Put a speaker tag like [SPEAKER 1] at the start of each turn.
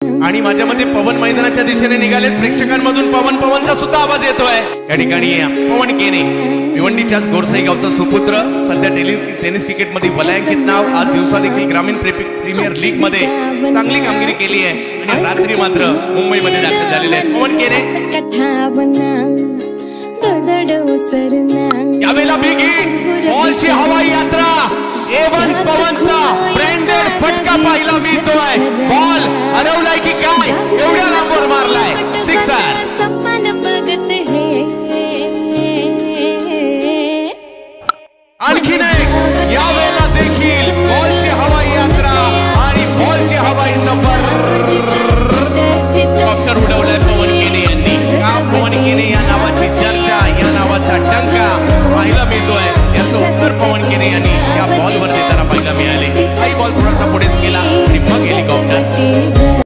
[SPEAKER 1] आणि माझ्या मते पवन मैदानाच्या दिशेने निघाले। प्रेक्षकांमधून पवनचा सुद्धा आवाज येतोय। या ठिकाणी पवन केने भिवंडीच्याच गोरसाई गावचा सुपुत्र, सध्या टेनिस क्रिकेट मध्ये वलयांकित नाव। आज दिवसा देखील ग्रामीण प्रीमियर लीग मध्ये चांगली कामगिरी केली आहे आणि रात्री मात्र मुंबईमध्ये दाखल झालेले आहेत। पवन केने यावेळेला बिगी बॉलची हवाई यात्रा एवन पवनचा ब्रँडेड फटका पाहायला मिळतोय। बॉल हरवलाय की काय, एवढ्या लांबवर मारलाय सिक्सर। आणखीन एक यावेळेला देखील बॉलची हवाई यात्रा आणि बॉलची हवाई सफर डॉक्टर उडवलाय पवन केने यांनी। पवन केने या नावाची चर्चा, या नावाचा डंका पाहायला मिळतोय। याचं उत्तर पवन केने यांनी या बॉलवर देताना पाहायला मिळाले। काही बॉल थोडासा पुढे